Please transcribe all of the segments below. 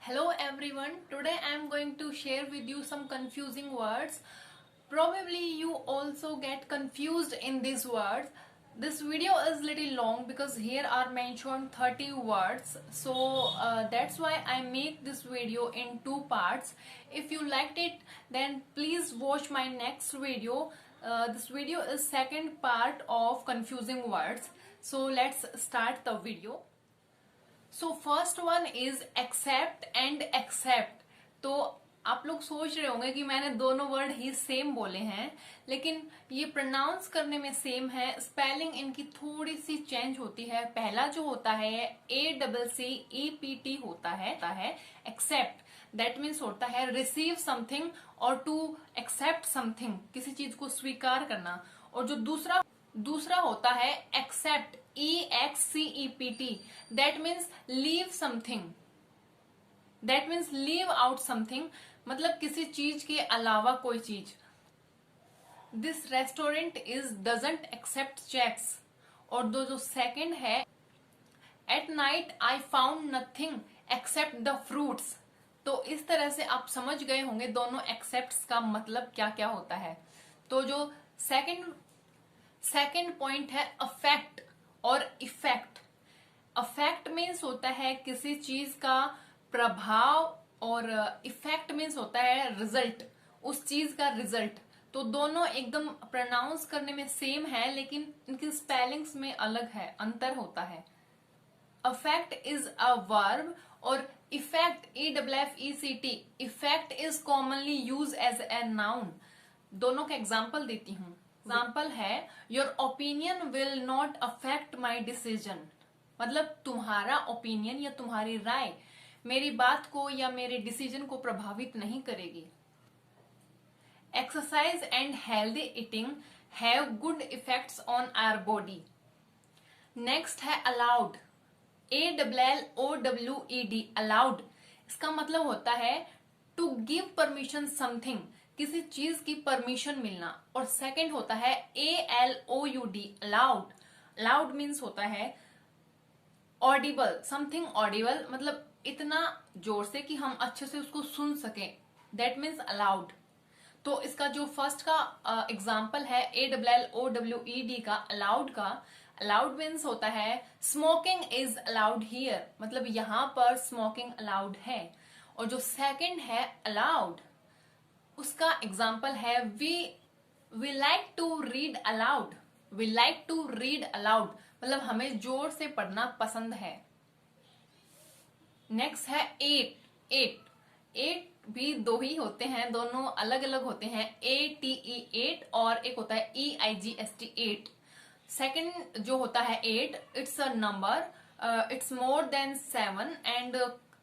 Hello everyone, today I am going to share with you some confusing words. Probably you also get confused in these words. This video is little long because here are mentioned 30 words. So that's why I make this video in two parts. If you liked it, then please watch my next video. This video is second part of confusing words. So let's start the video. So first one is accept and except. तो आप लोग सोच रहे होंगे कि मैंने दोनों word ही same बोले हैं, लेकिन ये प्रोनाउंस करने में सेम है, स्पेलिंग इनकी थोड़ी सी चेंज होती है। पहला जो होता है ACCEPT होता है एक्सेप्ट, दैट मीन्स होता है रिसीव समथिंग और टू एक्सेप्ट समथिंग, किसी चीज को स्वीकार करना। और जो दूसरा होता है except EXCEPT, that means leave something, that means leave out something, मतलब किसी चीज के अलावा कोई चीज। This restaurant is doesn't accept cheques. और जो सेकंड है at night I found nothing except the fruits. तो इस तरह से आप समझ गए होंगे दोनों एक्सेप्ट का मतलब क्या क्या होता है। तो जो सेकंड पॉइंट है अफेक्ट और इफेक्ट। अफेक्ट मीन्स होता है किसी चीज का प्रभाव और इफेक्ट मीन्स होता है रिजल्ट, उस चीज का रिजल्ट। तो दोनों एकदम प्रोनाउंस करने में सेम है, लेकिन इनकी स्पेलिंग्स में अलग है, अंतर होता है। अफेक्ट इज अ वर्ब और effect EFFECT, effect is commonly use as a noun. दोनों का एग्जाम्पल देती हूं। एग्जाम्पल है your opinion will not affect my decision, मतलब तुम्हारा ओपिनियन या तुम्हारी राय मेरी बात को या मेरे डिसीजन को प्रभावित नहीं करेगी। Exercise and healthy eating have good effects on our body. Next है अलाउड, ALLOWED, अलाउड। इसका मतलब होता है टू गिव परमिशन समथिंग, किसी चीज की परमिशन मिलना। और सेकंड होता है ALOUD, अलाउड। अलाउड मीन्स होता है ऑडिबल, समथिंग ऑडिबल, मतलब इतना जोर से कि हम अच्छे से उसको सुन सकें, दैट मीन्स अलाउड। तो इसका जो फर्स्ट का एग्जाम्पल है ALLOWED का, अलाउड मीन्स होता है स्मोकिंग इज अलाउड हियर, मतलब यहां पर स्मोकिंग अलाउड है। और जो सेकंड है अलाउड, उसका एग्जाम्पल है we like to read aloud, we like to read aloud, मतलब हमें जोर से पढ़ना पसंद है। नेक्स्ट है एट भी दो ही होते हैं, दोनों अलग अलग होते हैं, ATE 8 और एक होता है EIGST 8। सेकेंड जो होता है 8, it's a number, it's more than 7 and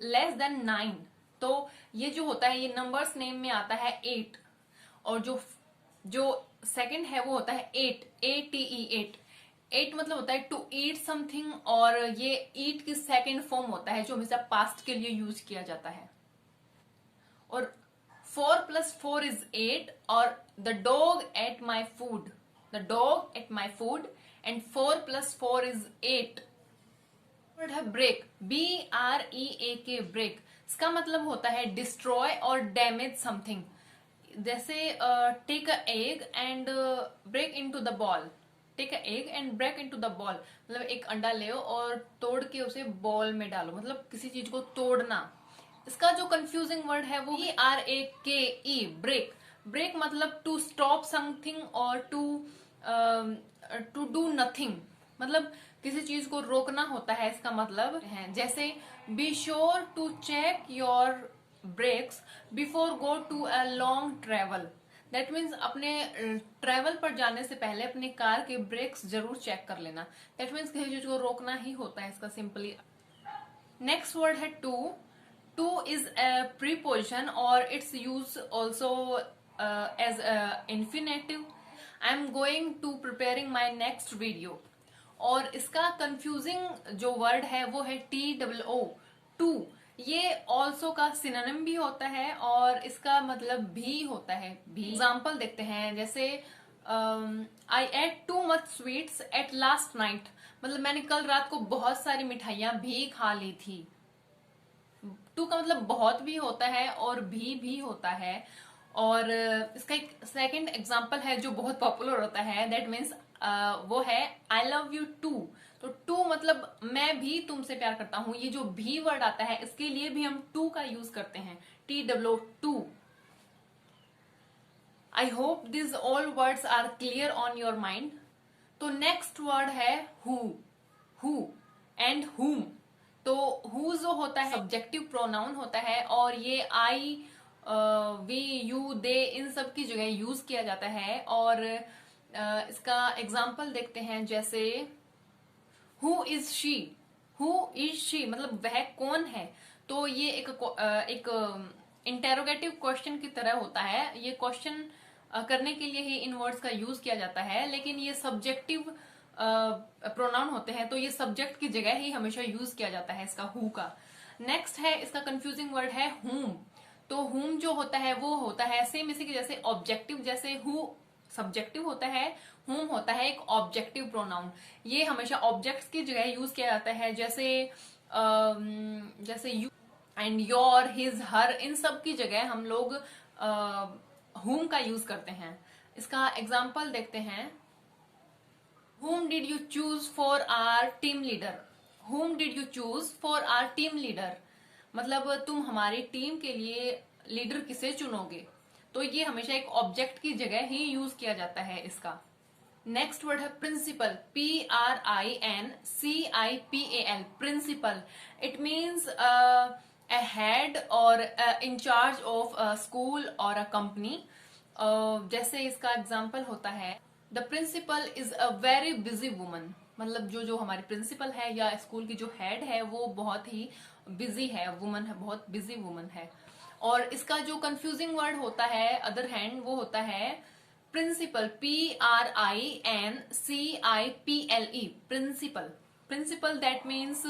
less than 9। तो ये जो होता है ये नंबर्स नेम में आता है 8। और जो सेकंड है वो होता है 8, ATE 8। 8 मतलब होता है टू ईट समथिंग, और ये ईट की सेकंड फॉर्म होता है जो हमेशा पास्ट के लिए यूज किया जाता है। और 4 + 4 is 8, और the dog ate my food, the dog ate my food, and 4 + 4 is 8। Word है ब्रेक, BREAK, ब्रेक। इसका मतलब होता है डिस्ट्रॉय और डैमेज समथिंग। जैसे take a egg and break into the bowl, take a egg and break into the bowl, मतलब एक अंडा ले और तोड़ के उसे बॉल में डालो, मतलब किसी चीज को तोड़ना। इसका जो कंफ्यूजिंग वर्ड है वो BRAKE, ब्रेक। ब्रेक मतलब टू स्टॉप समथिंग और टू डू नथिंग, मतलब किसी चीज को रोकना होता है, इसका मतलब है। जैसे be sure to check your brakes before go to a long travel, दैट मीन्स अपने ट्रेवल पर जाने से पहले अपने कार के ब्रेक्स जरूर चेक कर लेना। दैट मीन्स किसी चीज को रोकना ही होता है इसका सिंपली। नेक्स्ट वर्ड है टू इज अ प्रीपोजिशन और it's use also as infinitive. I am going to preparing my next video. और इसका कंफ्यूजिंग जो वर्ड है वो है TOO, टू। ये ऑल्सो का सिनोनिम भी होता है और इसका मतलब भी होता है भी। एग्जाम्पल देखते हैं, जैसे I ate too much sweets at last night, मतलब मैंने कल रात को बहुत सारी मिठाइयां भी खा ली थी। टू का मतलब बहुत भी होता है और भी होता है। और इसका एक सेकंड एग्जांपल है जो बहुत पॉपुलर होता है, दैट मीन्स वो है आई लव यू टू। तो टू मतलब मैं भी तुमसे प्यार करता हूं। ये जो भी वर्ड आता है इसके लिए भी हम टू का यूज करते हैं, TW two. I hope this all words are clear on your mind. तो नेक्स्ट वर्ड है हु एंड हुम। तो हु जो होता है सब्जेक्टिव प्रोनाउन होता है और ये आई, वी, यू, दे इन सब की जगह यूज किया जाता है। और इसका एग्जाम्पल देखते हैं, जैसे who is she. Who is she मतलब वह कौन है। तो ये एक इंटेरोगेटिव क्वेश्चन की तरह होता है। ये क्वेश्चन करने के लिए ही इन वर्ड्स का यूज किया जाता है, लेकिन ये सब्जेक्टिव प्रोनाउन होते हैं, तो ये सब्जेक्ट की जगह ही हमेशा यूज किया जाता है इसका हु का। नेक्स्ट है इसका कंफ्यूजिंग वर्ड है हुम। तो हुम जो होता है वो होता है सेम इसी के जैसे ऑब्जेक्टिव, जैसे हु सब्जेक्टिव होता है, हुम होता है एक ऑब्जेक्टिव प्रोनाउन। ये हमेशा ऑब्जेक्ट्स की जगह यूज किया जाता है, जैसे यू एंड योर, हिज, हर, इन सब की जगह हम लोग हुम का यूज करते हैं। इसका एग्जाम्पल देखते हैं, Whom did you choose for our team leader? Whom did you choose for our team leader? मतलब तुम हमारी टीम के लिए लीडर किसे चुनोगे। तो ये हमेशा एक ऑब्जेक्ट की जगह ही यूज किया जाता है इसका। नेक्स्ट वर्ड है principal, PRINCIPAL, principal. It means a head or in charge of a school or a company। जैसे इसका एग्जाम्पल होता है, the principal is a very busy woman. मतलब जो हमारी प्रिंसिपल है या स्कूल की जो हेड है वो बहुत ही बिजी है, वुमन है, बहुत बिजी वुमन है। और इसका जो कंफ्यूजिंग वर्ड होता है अदर हैंड वो होता है principle, PRINCIPLE, principle. Principle that means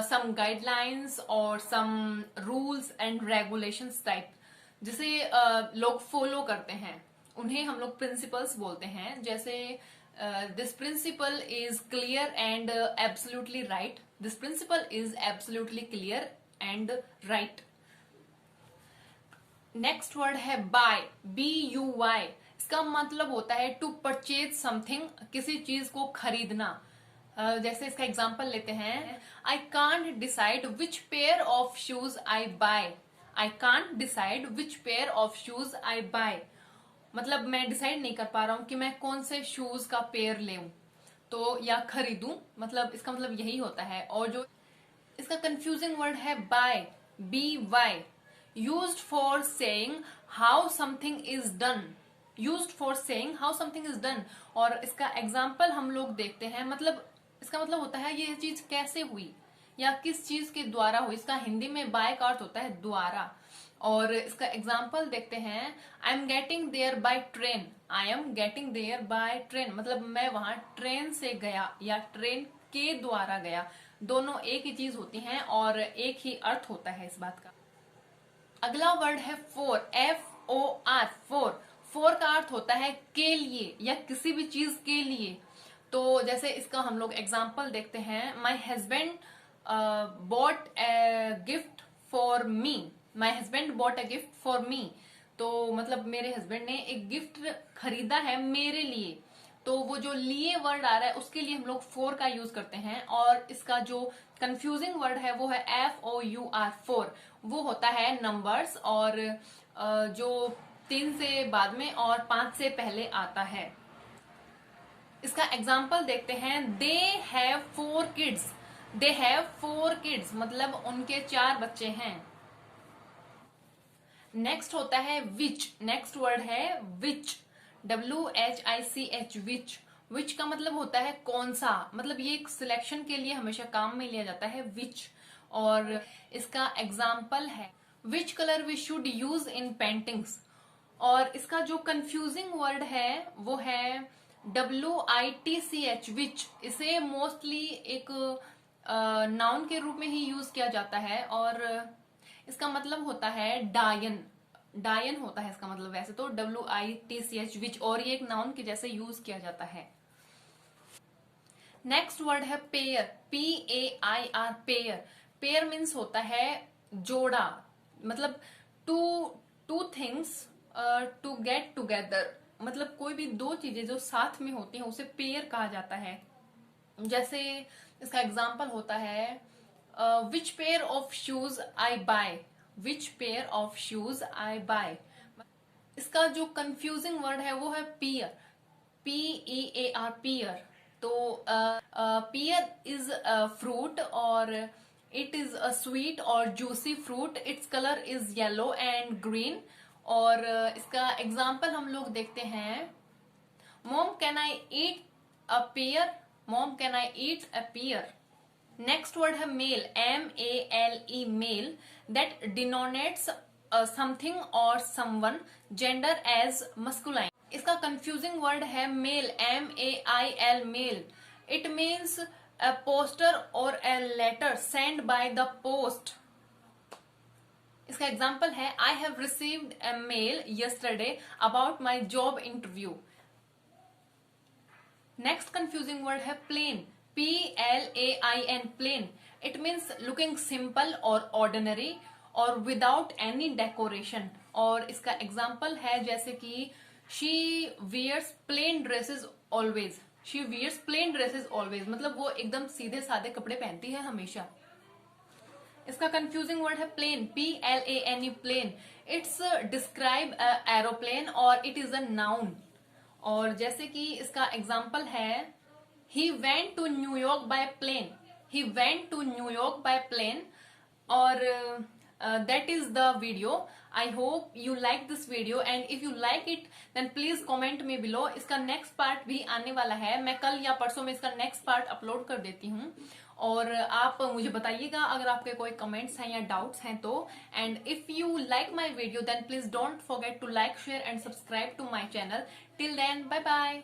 some guidelines or some rules and regulations type, जिसे लोग फॉलो करते हैं उन्हें हम लोग प्रिंसिपल्स बोलते हैं। जैसे this principle is clear and absolutely right. This principle is absolutely clear and right. Next word है बाय, BUY। इसका मतलब होता है टू परचेज समथिंग, किसी चीज को खरीदना। जैसे इसका एग्जाम्पल लेते हैं, I can't decide which pair of shoes I buy. I can't decide which pair of shoes I buy मतलब मैं डिसाइड नहीं कर पा रहा हूं कि मैं कौन से शूज का पेयर लेऊं तो या खरीदूं, मतलब इसका मतलब यही होता है। और जो इसका कंफ्यूजिंग वर्ड है by, BY, used for saying how something is done. Used for saying how something is done. और इसका एग्जाम्पल हम लोग देखते हैं, मतलब इसका मतलब होता है ये चीज कैसे हुई या किस चीज के द्वारा हुई। इसका हिंदी में बाय का अर्थ होता है द्वारा। और इसका एग्जाम्पल देखते हैं, I am getting there by train. I am getting there by train मतलब मैं वहां ट्रेन से गया या ट्रेन के द्वारा गया। दोनों एक ही चीज होती हैं और एक ही अर्थ होता है इस बात का। अगला वर्ड है फोर, FOR, फोर। फोर का अर्थ होता है के लिए या किसी भी चीज के लिए। तो जैसे इसका हम लोग एग्जाम्पल देखते हैं, my husband bot a gift for me. My husband bought a gift for me तो मतलब मेरे हस्बैंड ने एक गिफ्ट खरीदा है मेरे लिए। तो वो जो लिए वर्ड आ रहा है उसके लिए हम लोग फोर का यूज करते हैं। और इसका जो कंफ्यूजिंग वर्ड है वो है FOUR, फोर। वो होता है नंबर्स और जो 3 से बाद में और 5 से पहले आता है। इसका एग्जाम्पल देखते हैं, they have 4 kids. They have 4 kids मतलब उनके 4 बच्चे हैं। नेक्स्ट होता है विच। नेक्स्ट वर्ड है विच, WHICH, विच। विच का मतलब होता है कौन सा, मतलब ये एक सिलेक्शन के लिए हमेशा काम में लिया जाता है विच। और इसका एग्जाम्पल है, which colour we should use in paintings. और इसका जो कंफ्यूजिंग वर्ड है वो है WITCH, विच। इसे मोस्टली एक नाउन के रूप में ही यूज किया जाता है और इसका मतलब होता है डायन। डायन होता है इसका मतलब वैसे तो WITCH, विच। और ये एक नाउन के जैसे यूज किया जाता है। नेक्स्ट वर्ड है pair, PAIR, pair. Pair means होता है जोड़ा, मतलब two two things to get together, मतलब कोई भी दो चीजें जो साथ में होती हैं उसे पेयर कहा जाता है। जैसे इसका एग्जाम्पल होता है which pair of shoes I buy, which pair of shoes I buy. इसका जो कंफ्यूजिंग वर्ड है वो है पियर, PEAR, पियर। तो पियर इज फ्रूट और इट इज अ स्वीट और juicy fruit, it's colour is yellow and green. और इसका एग्जाम्पल हम लोग देखते हैं, mom can I eat a pear, mom can I eat a pear. Next word है male, MALE, male, that denotes something or someone, gender as masculine. इसका confusing word है mail, MAIL, mail. It means a poster or a letter send by the post. इसका example है I have received a mail yesterday about my job interview. Next confusing word है plain, PLAIN, plain. It means looking simple और ordinary और without any decoration. और इसका example है जैसे कि she wears plain dresses always, she wears plain dresses always, मतलब वो एकदम सीधे सादे कपड़े पहनती है हमेशा। इसका कंफ्यूजिंग वर्ड है plane, PLANE, plane. It's describe aeroplane और इट इज अ नाउन। और जैसे कि इसका एग्जाम्पल है he went to New York by plane, he went to New York by plane. और that is the video. I hope you like this video and if you like it then please comment me below. इसका next part भी आने वाला है, मैं कल या परसों में इसका नेक्स्ट पार्ट अपलोड कर देती हूँ। और आप मुझे बताइएगा अगर आपके कोई कमेंट्स हैं या डाउट्स हैं तो। And if you like my video then please don't forget to like, share and subscribe to my channel. Till then bye bye.